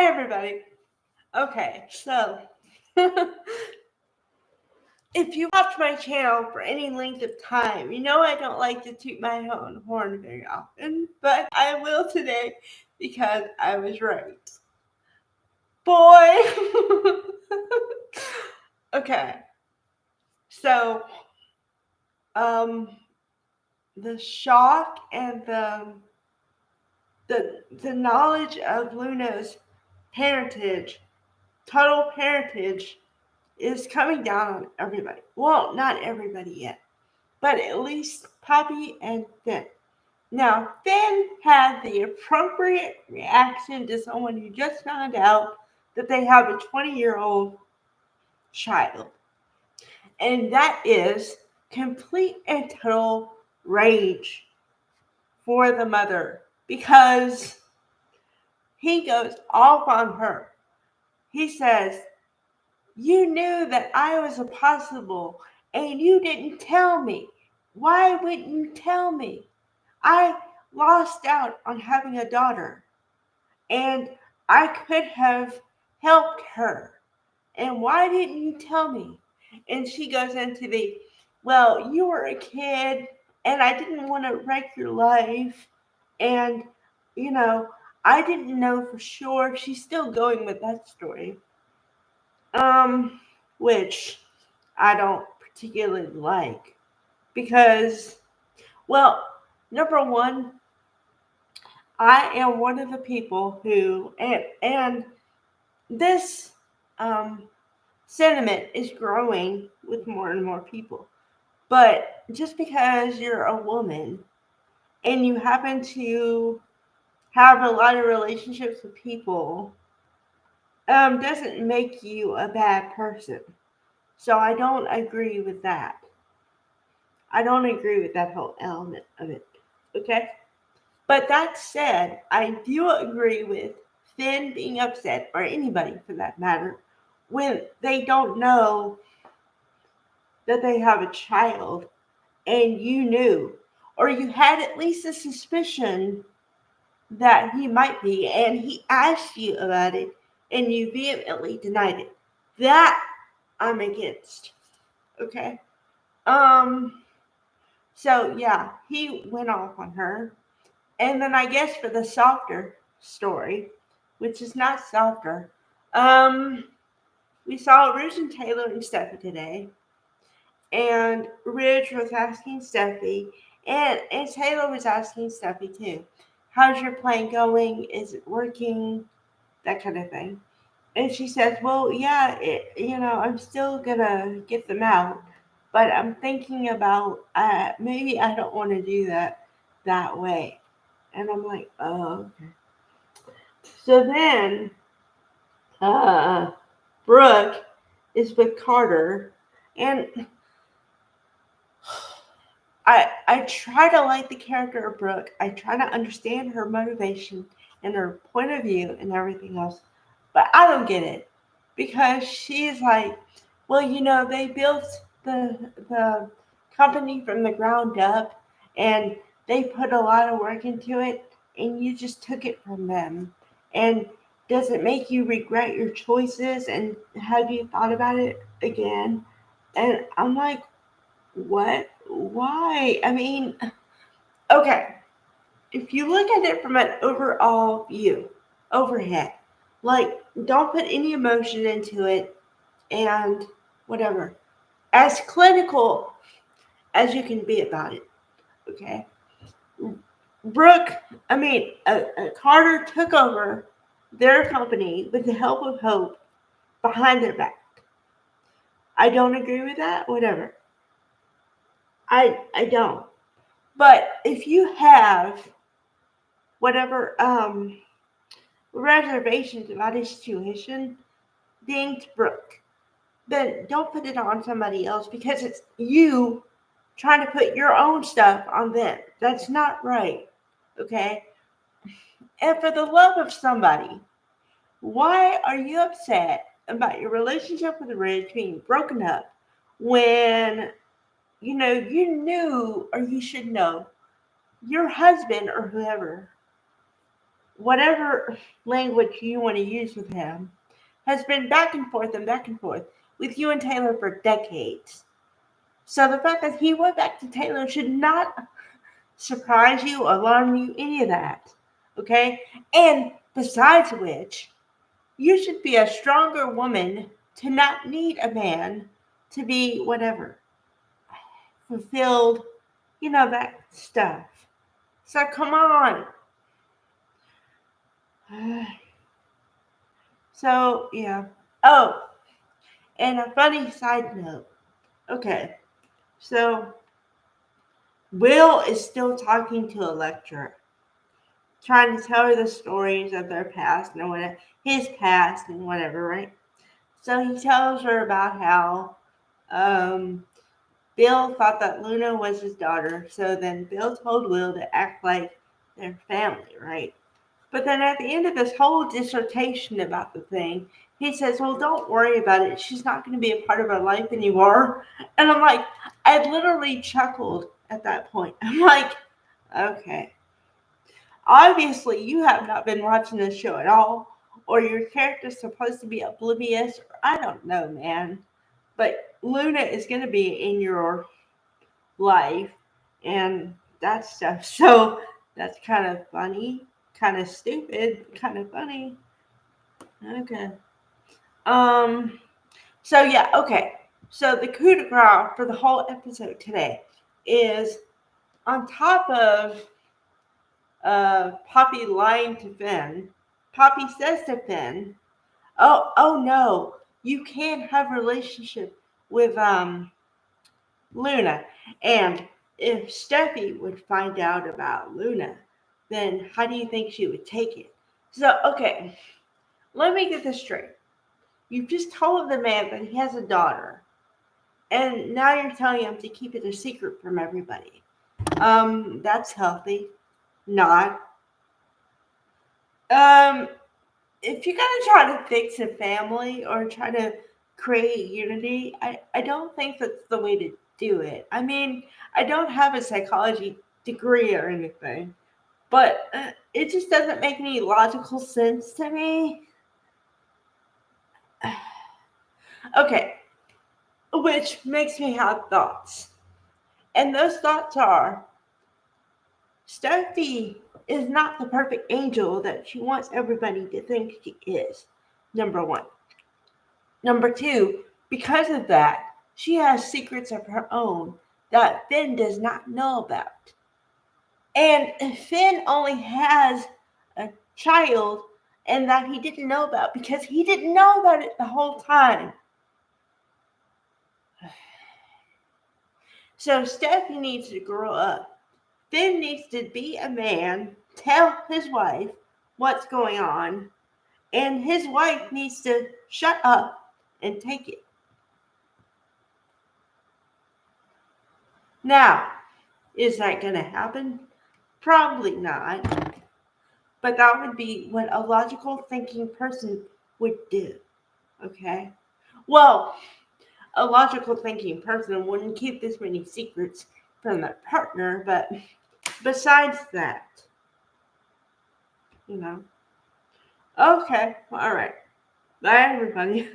everybody. Okay, so if you watch my channel for any length of time, you know I don't like to toot my own horn very often, but I will today because I was right. Boy! Okay, so, um, the shock and the knowledge of Luna's parentage, total parentage, is coming down on everybody. Well, not everybody yet, but at least Poppy and Finn. Now, Finn had the appropriate reaction to someone who just found out that they have a 20-year-old child, and that is complete and total rage for the mother because he goes off on her. He says, "You knew that I was a possible and you didn't tell me. Why wouldn't you tell me? I lost out on having a daughter and I could have helped her. And why didn't you tell me?" And she goes into well, you were a kid and I didn't want to wreck your life. And, you know, I didn't know for sure. She's still going with that story. Um, which I don't particularly like because, well, number one, I am one of the people who, and this um, sentiment is growing with more and more people. But just because you're a woman and you happen to have a lot of relationships with people, doesn't make you a bad person. So I don't agree with that. I don't agree with that whole element of it. Okay? But that said, I do agree with Finn being upset, or anybody for that matter, when they don't know that they have a child and you knew, or you had at least a suspicion that he might be, and he asked you about it and you vehemently denied it. That I'm against. Okay? Um, so yeah, he went off on her. And then I guess for the softer story, which is not softer, um, we saw Ridge and Taylor and Steffi today. And Ridge was asking Steffi, and Taylor was asking Steffi too, "How's your plan going? Is it working?" That kind of thing. And she says, "Well, yeah, I'm still gonna get them out, but I'm thinking about maybe I don't want to do that way." And I'm like, "Oh, okay." So then, uh, Brooke is with Carter, and I try to like the character of Brooke. I try to understand her motivation and her point of view and everything else, but I don't get it because she's like, "Well, they built the company from the ground up, and they put a lot of work into it, and you just took it from them. And does it make you regret your choices? And have you thought about it again?" And I'm like, what? Why? I mean, okay, if you look at it from an overall view, overhead, like, don't put any emotion into it and whatever. As clinical as you can be about it, okay? Brooke, Carter took over their company with the help of Hope behind their back. I don't agree with that, whatever. I don't. But if you have whatever reservations about his tuition being to Brooke, then don't put it on somebody else because it's you trying to put your own stuff on them. That's not right. Okay? And for the love of somebody, why are you upset about your relationship with Ridge being broken up when you knew, or you should know, your husband or whoever whatever language you want to use with him, has been back and forth with you and Taylor for decades. So the fact that he went back to Taylor should not surprise you, alarm you, any of that. Okay? And besides which, you should be a stronger woman to not need a man to be whatever, fulfilled, that stuff. So come on. So, yeah. Oh, and a funny side note. Okay, so Will is still talking to Electra, trying to tell her the stories of their past and whatever, his past and whatever, right? So he tells her about how um, Bill thought that Luna was his daughter, so then Bill told Will to act like their family, right? But then at the end of this whole dissertation about the thing, he says, well, don't worry about it. She's not going to be a part of our life anymore. And I'm like, I literally chuckled at that point. I'm like, okay. Obviously, you have not been watching this show at all, or your character's supposed to be oblivious, or I don't know, man. But Luna is going to be in your life and that stuff. So that's kind of funny, kind of stupid, kind of funny. Okay. Um. So yeah. Okay. So the coup de grace for the whole episode today is on top of Poppy lying to Finn. Poppy says to Finn, "Oh no, you can't have a relationship with Luna." And if Steffi would find out about Luna, then how do you think she would take it? So, okay, let me get this straight. You've just told the man that he has a daughter, and now you're telling him to keep it a secret from everybody. That's healthy. Not. Um, if you're gonna try to fix a family or try to create unity, I don't think that's the way to do it. I mean, I don't have a psychology degree or anything, but it just doesn't make any logical sense to me. Okay, which makes me have thoughts. And those thoughts are Steffi is not the perfect angel that she wants everybody to think she is. Number one. Number two, because of that, she has secrets of her own that Finn does not know about. And Finn only has a child and that he didn't know about because he didn't know about it the whole time. So Steffi needs to grow up. Finn needs to be a man, tell his wife what's going on, and his wife needs to shut up and take it. Now, is that going to happen? Probably not. But that would be what a logical thinking person would do. Okay? Well, a logical thinking person wouldn't keep this many secrets from their partner, but besides that, you know. Okay, all right. Bye, everybody.